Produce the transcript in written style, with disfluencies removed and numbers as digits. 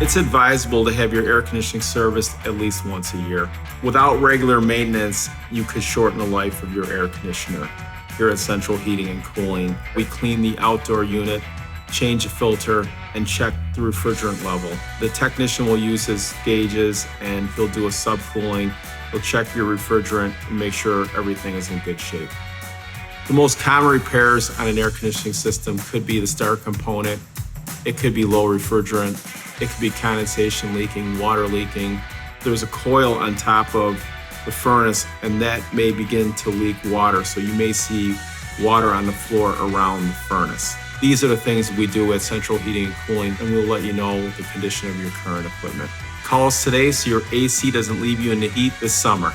It's advisable to have your air conditioning serviced at least once a year. Without regular maintenance, you could shorten the life of your air conditioner. Here at Central Heating and Cooling, we clean the outdoor unit, change the filter, and check the refrigerant level. The technician will use his gauges and he'll do a subcooling. He'll check your refrigerant and make sure everything is in good shape. The most common repairs on an air conditioning system could be the starter component. It could be low refrigerant. It could be condensation leaking, water leaking. There's a coil on top of the furnace and that may begin to leak water. So you may see water on the floor around the furnace. These are the things we do at Central Heating and Cooling, and we'll let you know the condition of your current equipment. Call us today so your AC doesn't leave you in the heat this summer.